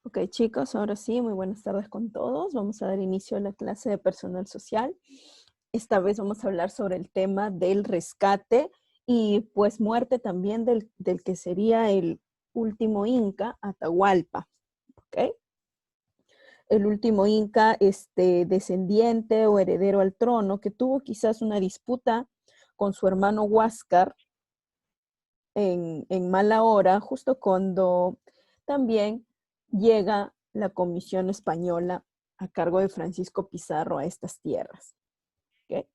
Ok, chicos, ahora sí, muy buenas tardes con todos. Vamos a dar inicio a la clase de personal social. Esta vez vamos a hablar sobre el tema del rescate y pues muerte también del que sería el último Inca, Atahualpa. ¿Ok? El último Inca, descendiente o heredero al trono, que tuvo quizás una disputa con su hermano Huáscar en mala hora, justo cuando también llega la Comisión Española a cargo de Francisco Pizarro a estas tierras. ¿Okay?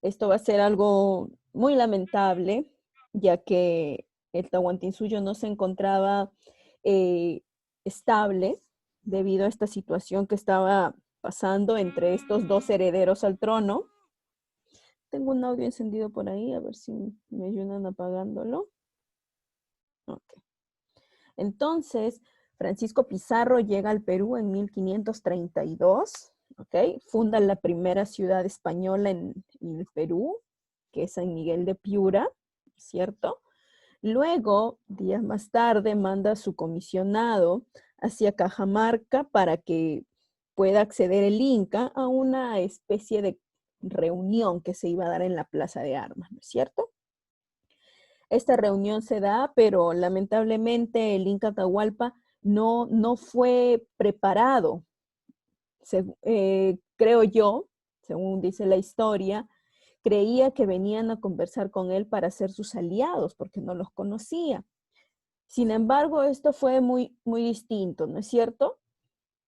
Esto va a ser algo muy lamentable, ya que el Tahuantinsuyo no se encontraba eh, estable debido a esta situación que estaba pasando entre estos dos herederos al trono. Tengo un audio encendido por ahí, a ver si me ayudan apagándolo. Okay. Entonces, Francisco Pizarro llega al Perú en 1532, ¿ok? Funda la primera ciudad española en el Perú, que es San Miguel de Piura, ¿cierto? Luego, días más tarde, manda a su comisionado hacia Cajamarca para que pueda acceder el Inca a una especie de reunión que se iba a dar en la Plaza de Armas, ¿no es cierto? Esta reunión se da, pero lamentablemente el Inca Atahualpa no fue preparado, creo yo, según dice la historia, creía que venían a conversar con él para ser sus aliados, porque no los conocía. Sin embargo, esto fue muy distinto, ¿no es cierto?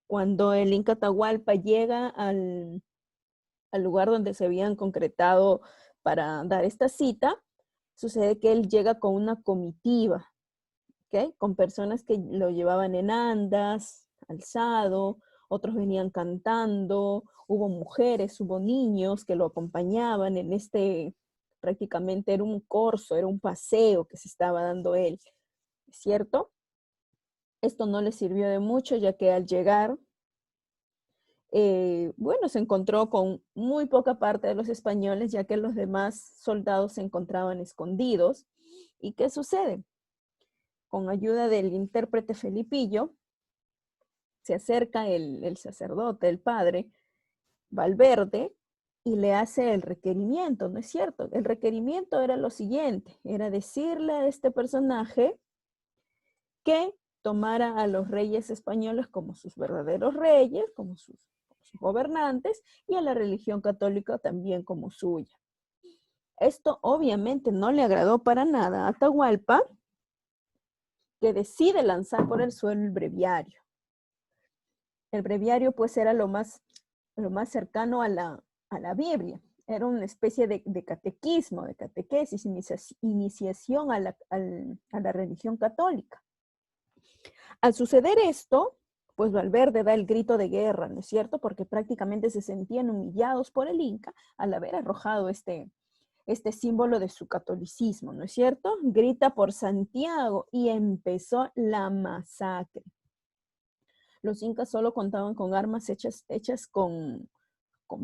Cuando el Inca Atahualpa llega al lugar donde se habían concretado para dar esta cita, sucede que él llega con una comitiva, ¿ok? Con personas que lo llevaban en andas, alzado, otros venían cantando, hubo mujeres, hubo niños que lo acompañaban en prácticamente era un corso, era un paseo que se estaba dando él, ¿cierto? Esto no le sirvió de mucho, ya que al llegar, bueno, se encontró con muy poca parte de los españoles, ya que los demás soldados se encontraban escondidos. ¿Y qué sucede? Con ayuda del intérprete Felipillo, se acerca el sacerdote, el padre, Valverde, y le hace el requerimiento, ¿no es cierto? El requerimiento era lo siguiente, era decirle a este personaje que tomara a los reyes españoles como sus verdaderos reyes, como sus gobernantes, y a la religión católica también como suya. Esto obviamente no le agradó para nada a Atahualpa, que decide lanzar por el suelo el breviario. El breviario pues era lo más cercano a la Biblia. Era una especie de catequismo, de catequesis, iniciación a la religión católica. Al suceder esto, pues Valverde da el grito de guerra, ¿no es cierto? Porque prácticamente se sentían humillados por el Inca al haber arrojado este símbolo de su catolicismo, ¿no es cierto? Grita por Santiago y empezó la masacre. Los incas solo contaban con armas hechas con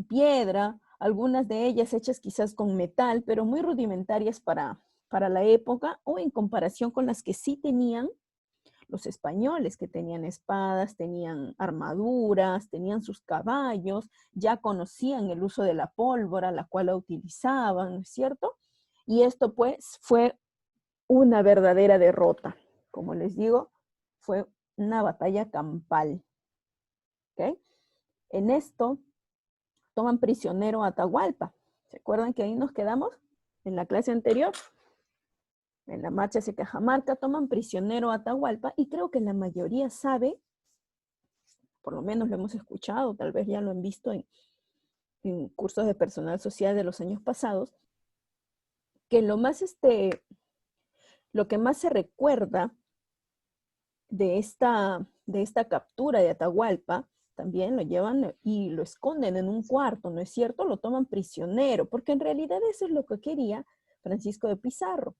piedra, algunas de ellas hechas quizás con metal, pero muy rudimentarias para la época o en comparación con las que sí tenían los españoles, que tenían espadas, tenían armaduras, tenían sus caballos, ya conocían el uso de la pólvora, la cual la utilizaban, ¿no es cierto? Y esto pues fue una verdadera derrota. Como les digo, fue una batalla campal. ¿Okay? En esto toman prisionero a Atahualpa. ¿Se acuerdan que ahí nos quedamos en la clase anterior? En la marcha hacia Cajamarca toman prisionero a Atahualpa y creo que la mayoría sabe, por lo menos lo hemos escuchado, tal vez ya lo han visto en cursos de personal social de los años pasados, que lo que más se recuerda de esta captura de Atahualpa, también lo llevan y lo esconden en un cuarto, ¿no es cierto? Lo toman prisionero, porque en realidad eso es lo que quería Francisco de Pizarro.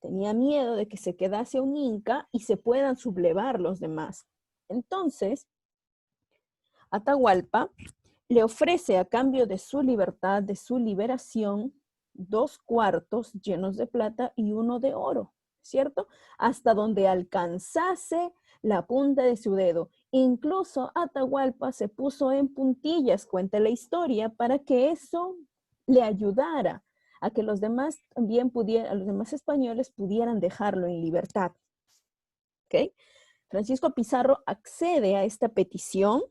Tenía miedo de que se quedase un inca y se puedan sublevar los demás. Entonces, Atahualpa le ofrece a cambio de su libertad, de su liberación, 2 cuartos llenos de plata y 1 de oro, ¿cierto? Hasta donde alcanzase la punta de su dedo. Incluso Atahualpa se puso en puntillas, cuenta la historia, para que eso le ayudara a que los demás también pudieran, a los demás españoles pudieran dejarlo en libertad. ¿Ok? Francisco Pizarro accede a esta petición.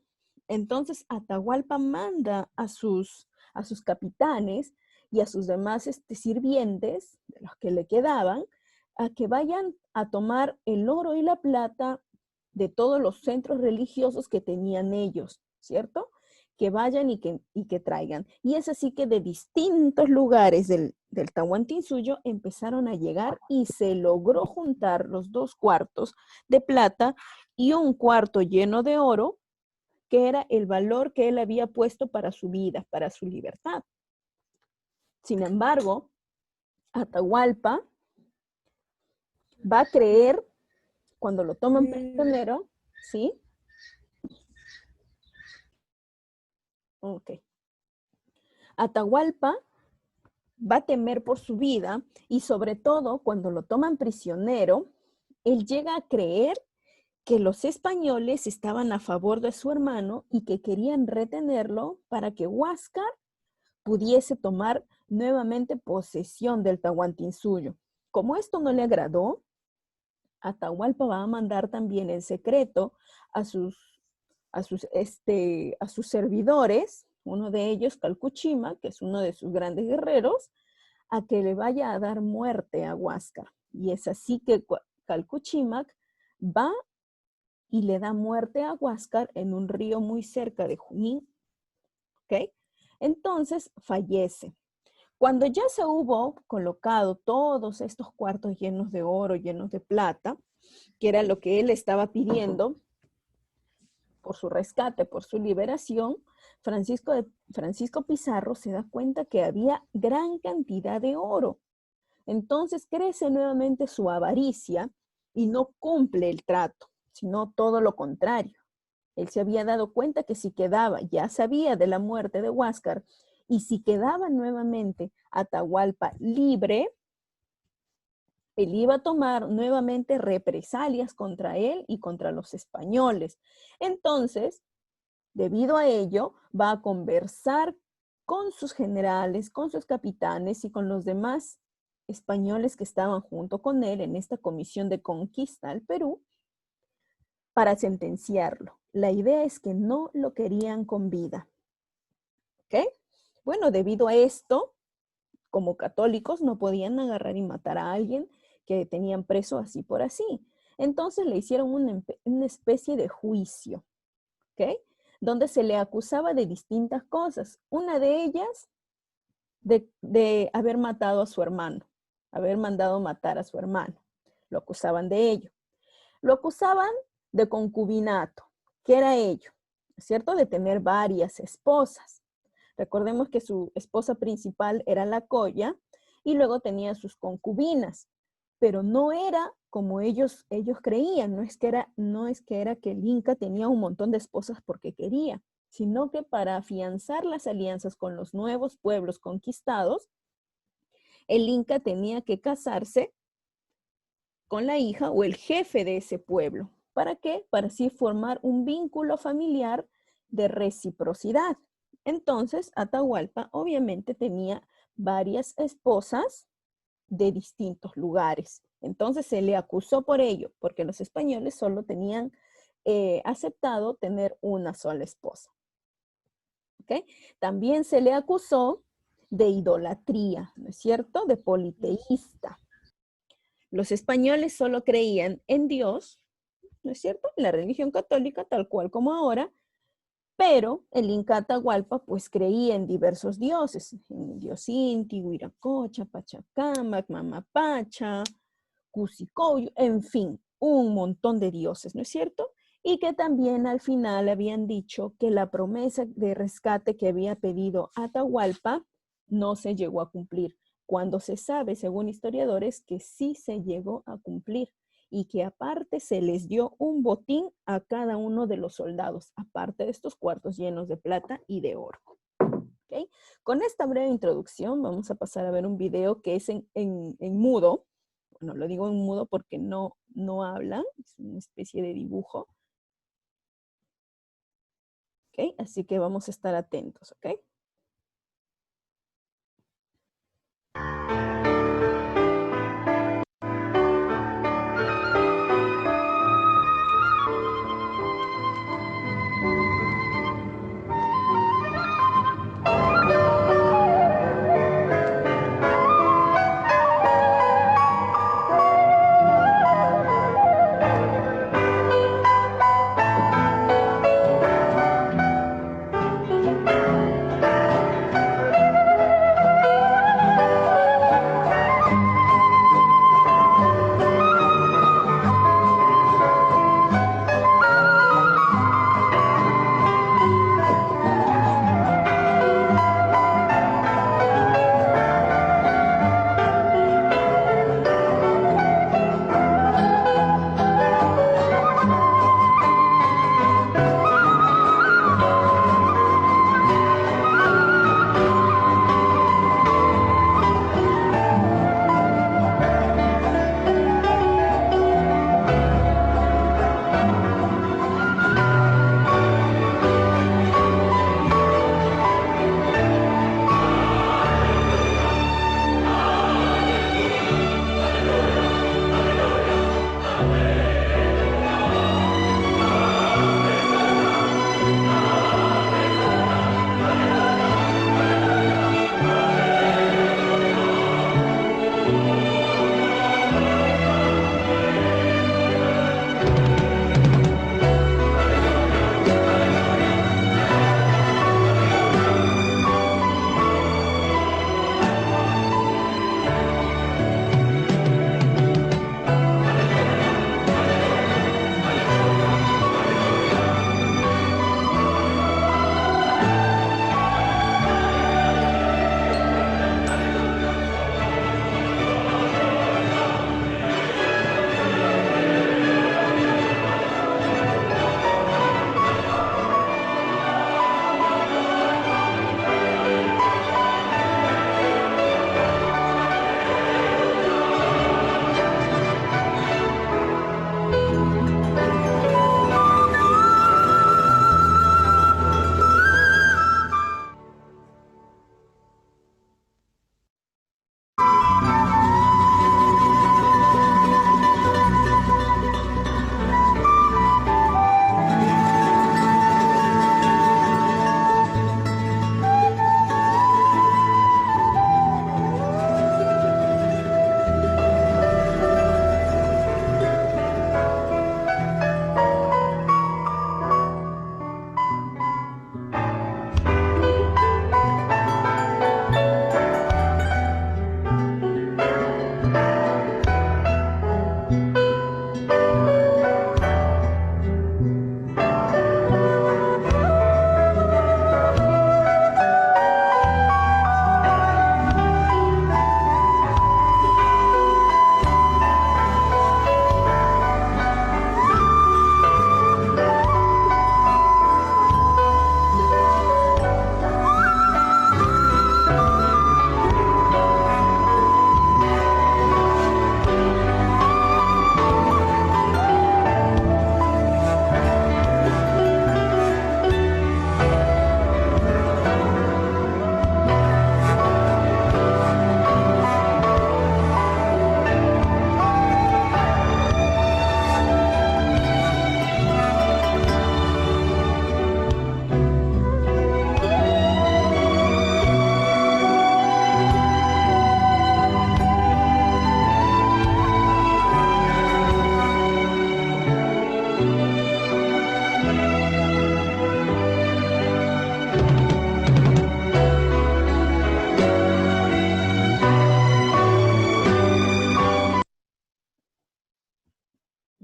Entonces Atahualpa manda a sus capitanes y a sus demás sirvientes, de los que le quedaban, a que vayan a tomar el oro y la plata de todos los centros religiosos que tenían ellos, ¿cierto? Que vayan y que traigan. Y es así que de distintos lugares del Tahuantinsuyo empezaron a llegar y se logró juntar los 2 cuartos de plata y un cuarto lleno de oro, que era el valor que él había puesto para su vida, para su libertad. Sin embargo, Atahualpa va a creer, cuando lo toman prisionero, ¿sí? Ok. Atahualpa va a temer por su vida y sobre todo cuando lo toman prisionero, él llega a creer que los españoles estaban a favor de su hermano y que querían retenerlo para que Huáscar pudiese tomar nuevamente posesión del Tahuantinsuyo. Como esto no le agradó, Atahualpa va a mandar también en secreto a sus servidores, uno de ellos, Calcuchima, que es uno de sus grandes guerreros, a que le vaya a dar muerte a Huáscar. Y es así que Calcuchímac va y le da muerte a Huáscar en un río muy cerca de Junín. ¿Ok? Entonces fallece. Cuando ya se hubo colocado todos estos cuartos llenos de oro, llenos de plata, que era lo que él estaba pidiendo por su rescate, por su liberación, Francisco Pizarro se da cuenta que había gran cantidad de oro. Entonces crece nuevamente su avaricia y no cumple el trato, sino todo lo contrario. Él se había dado cuenta que si quedaba, ya sabía de la muerte de Huáscar, y si quedaba nuevamente Atahualpa libre, él iba a tomar nuevamente represalias contra él y contra los españoles. Entonces, debido a ello, va a conversar con sus generales, con sus capitanes y con los demás españoles que estaban junto con él en esta comisión de conquista al Perú para sentenciarlo. La idea es que no lo querían con vida. ¿Ok? Bueno, debido a esto, como católicos no podían agarrar y matar a alguien que tenían preso así por así. Entonces le hicieron una especie de juicio, ¿ok? Donde se le acusaba de distintas cosas. Una de ellas, de haber matado a su hermano, haber mandado matar a su hermano. Lo acusaban de ello. Lo acusaban de concubinato. ¿Qué era ello? ¿Cierto? De tener varias esposas. Recordemos que su esposa principal era la Colla y luego tenía sus concubinas, pero no era como ellos creían, no es que era que el Inca tenía un montón de esposas porque quería, sino que para afianzar las alianzas con los nuevos pueblos conquistados, el Inca tenía que casarse con la hija o el jefe de ese pueblo. ¿Para qué? Para así formar un vínculo familiar de reciprocidad. Entonces, Atahualpa obviamente tenía varias esposas de distintos lugares. Entonces se le acusó por ello, porque los españoles solo tenían aceptado tener una sola esposa. ¿Okay? También se le acusó de idolatría, ¿no es cierto? De politeísta. Los españoles solo creían en Dios, ¿no es cierto? En la religión católica, tal cual como ahora, pero el Inca Atahualpa pues creía en diversos dioses, en el dios Inti, Huiracocha, Pachacamac, Mamapacha, Cusicoyo, en fin, un montón de dioses, ¿no es cierto? Y que también al final habían dicho que la promesa de rescate que había pedido Atahualpa no se llegó a cumplir, cuando se sabe, según historiadores, que sí se llegó a cumplir y que aparte se les dio un botín a cada uno de los soldados, aparte de estos cuartos llenos de plata y de oro. ¿Okay? Con esta breve introducción vamos a pasar a ver un video que es en mudo. Bueno, lo digo en mudo porque no no hablan, es una especie de dibujo. ¿Ok? Así que vamos a estar atentos, ¿ok?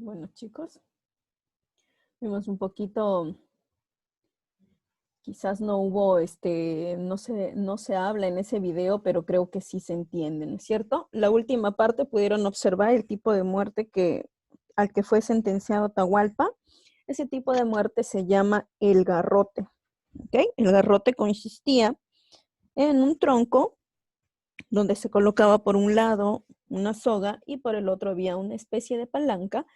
Bueno, chicos, vimos un poquito, quizás no hubo, no se habla en ese video, pero creo que sí se entiende, ¿no es cierto? La última parte pudieron observar el tipo de muerte al que fue sentenciado Atahualpa. Ese tipo de muerte se llama el garrote, ¿ok? El garrote consistía en un tronco donde se colocaba por un lado una soga y por el otro había una especie de palanca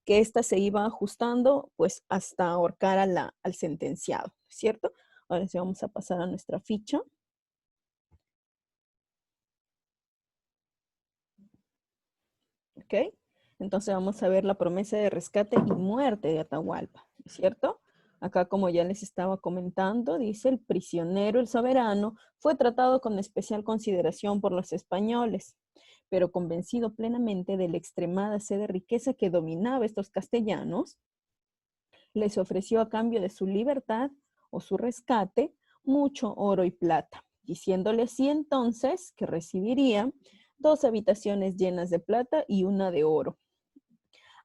que ésta se iba ajustando pues hasta ahorcar al sentenciado, ¿cierto? Ahora sí vamos a pasar a nuestra ficha. ¿Ok? Entonces vamos a ver la promesa de rescate y muerte de Atahualpa, ¿cierto? Acá, como ya les estaba comentando, dice: el prisionero, el soberano, fue tratado con especial consideración por los españoles, pero convencido plenamente de la extremada sed de riqueza que dominaba estos castellanos, les ofreció a cambio de su libertad o su rescate mucho oro y plata, diciéndole así entonces que recibiría 2 habitaciones llenas de plata y una de oro,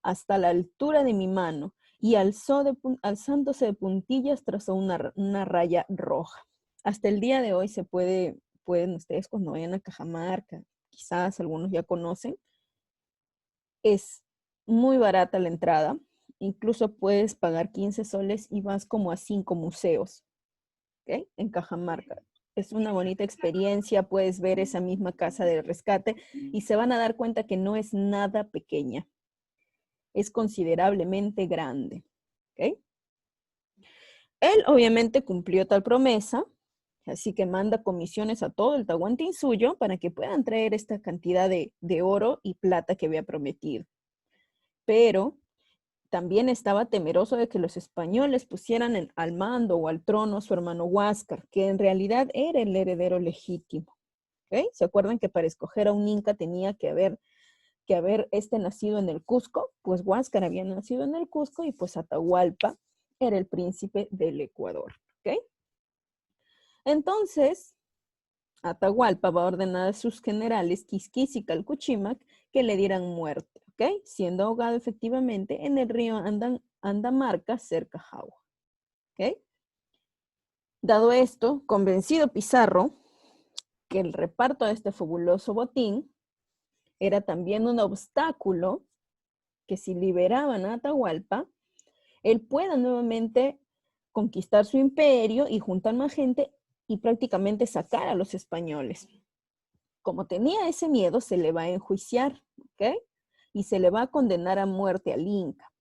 hasta la altura de mi mano, y alzándose de puntillas trazó una raya roja. Hasta el día de hoy pueden ustedes cuando vayan a Cajamarca, quizás algunos ya conocen, es muy barata la entrada, incluso puedes pagar 15 soles y vas como a 5 museos, ¿ok? En Cajamarca. Es una bonita experiencia, puedes ver esa misma casa de rescate y se van a dar cuenta que no es nada pequeña, es considerablemente grande, ¿ok? Él obviamente cumplió tal promesa, así que manda comisiones a todo el Tahuantinsuyo para que puedan traer esta cantidad de oro y plata que había prometido. Pero también estaba temeroso de que los españoles pusieran al mando o al trono a su hermano Huáscar, que en realidad era el heredero legítimo. ¿Okay? ¿Se acuerdan que para escoger a un inca tenía que haber nacido en el Cusco? Pues Huáscar había nacido en el Cusco y pues Atahualpa era el príncipe del Ecuador. ¿Okay? Entonces, Atahualpa va a ordenar a sus generales Quisquis y Calcuchimac que le dieran muerte, ¿ok? Siendo ahogado efectivamente en el río Andamarca, cerca a Jagua, ¿ok? Dado esto, convencido Pizarro que el reparto de este fabuloso botín era también un obstáculo, que si liberaban a Atahualpa, él pueda nuevamente conquistar su imperio y juntar más gente y prácticamente sacar a los españoles. Como tenía ese miedo, se le va a enjuiciar, ¿ok? Y se le va a condenar a muerte al Inca,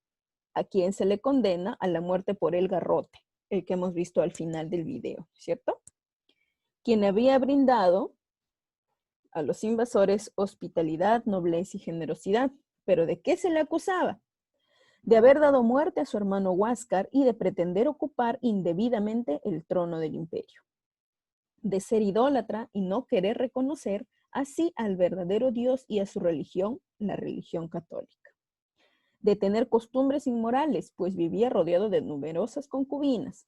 a quien se le condena a la muerte por el garrote, el que hemos visto al final del video, ¿cierto? Quien había brindado a los invasores hospitalidad, nobleza y generosidad. ¿Pero de qué se le acusaba? De haber dado muerte a su hermano Huáscar y de pretender ocupar indebidamente el trono del imperio. De ser idólatra y no querer reconocer así al verdadero Dios y a su religión, la religión católica. De tener costumbres inmorales, pues vivía rodeado de numerosas concubinas.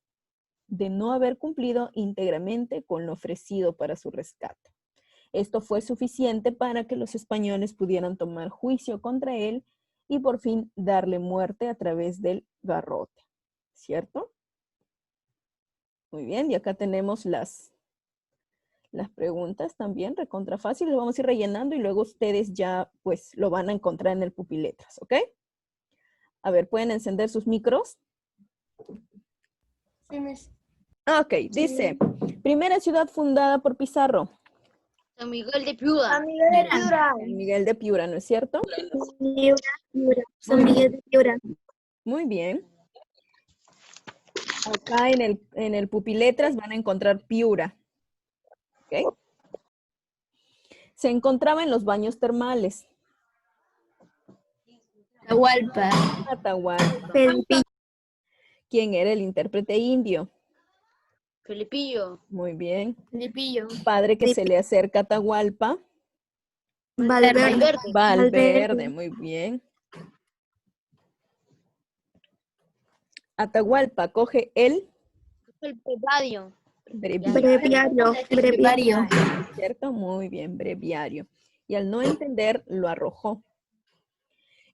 De no haber cumplido íntegramente con lo ofrecido para su rescate. Esto fue suficiente para que los españoles pudieran tomar juicio contra él y por fin darle muerte a través del garrote, ¿cierto? Muy bien, y acá tenemos las preguntas también, recontra fácil, lo vamos a ir rellenando y luego ustedes ya pues lo van a encontrar en el pupiletras, ¿ok? A ver, ¿pueden encender sus micros? Sí, miss. Ok, dice, primera ciudad fundada por Pizarro. San Miguel de Piura. San Miguel de Piura. San Miguel de Piura, ¿no es cierto? San Miguel de Piura. Muy bien. Acá en el pupiletras van a encontrar Piura. ¿Ok? Se encontraba en los baños termales. Atahualpa. Atahualpa. Felipillo. ¿Quién era el intérprete indio? Felipillo. Muy bien. Felipillo. Padre que se le acerca a Atahualpa. Valverde. Valverde, muy bien. Atahualpa coge el El breviario. Breviario. ¿Cierto? Muy bien, breviario. Y al no entender, lo arrojó.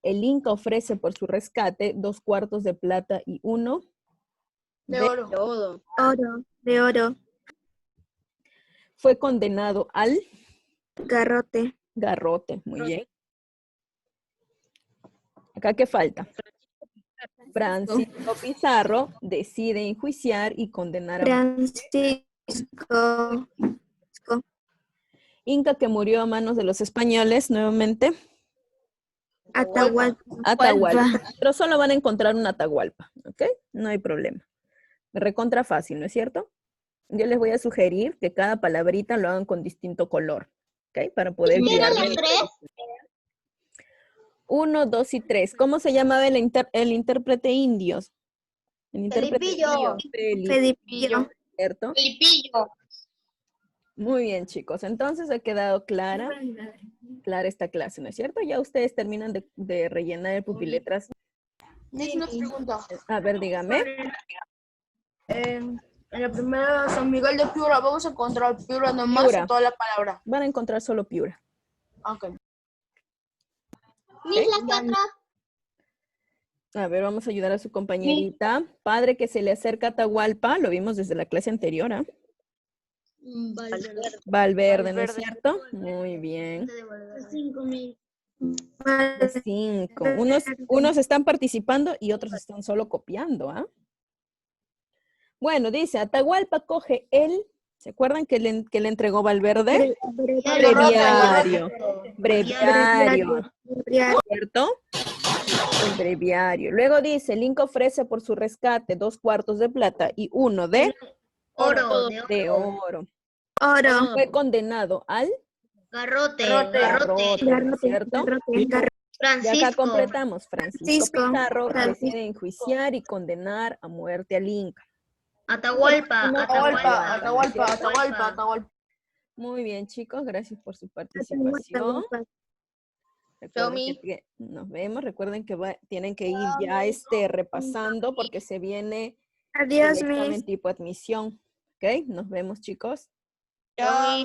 El Inca ofrece por su rescate 2 cuartos de plata y 1 De oro. Todo. De oro. Fue condenado al Garrote. garrote. Muy bien. ¿Acá qué falta? Francisco Pizarro decide enjuiciar y condenar a Francisco. Inca que murió a manos de los españoles nuevamente. Atahualpa. Atahualpa. Pero solo van a encontrar un Atahualpa, ¿ok? No hay problema. Recontra fácil, ¿no es cierto? Yo les voy a sugerir que cada palabrita lo hagan con distinto color, ¿ok? Para poder guiarme. 1, 2 y 3. ¿Cómo se llamaba el intérprete indios? El intérprete Felipillo. Felipillo. ¿Cierto? Felipillo. Muy bien, chicos. Entonces ha quedado clara esta clase, ¿no es cierto? Ya ustedes terminan de rellenar el pupiletras. Dice una pregunta. A ver, dígame. En la primera San Miguel de Piura vamos a encontrar Piura nomás Piura. en toda la palabra. Van a encontrar solo Piura. Ok. A ver, vamos a ayudar a su compañerita. Padre que se le acerca a Atahualpa, lo vimos desde la clase anterior, ¿ah? Valverde, ¿no es cierto? Muy bien. 5. Unos están participando y otros están solo copiando, ¿ah? Bueno, dice, Atahualpa coge el, ¿se acuerdan que le entregó Valverde? Breviario, ¿cierto? El breviario. Luego dice, el Inca ofrece por su rescate 2 cuartos de plata y 1 de Oro. oro. Oro. Fue condenado al Garrote. garrote, ¿cierto? Y acá Francisco. completamos. Francisco Francisco. Pizarro decide enjuiciar y condenar a muerte al Inca. Atahualpa. Atahualpa. Muy bien, chicos. Gracias por su participación. Recuerden que nos vemos. Recuerden que tienen que ir ya repasando porque se viene Adiós, el examen Miss. tipo admisión. ¿Ok? Nos vemos, chicos. Ya.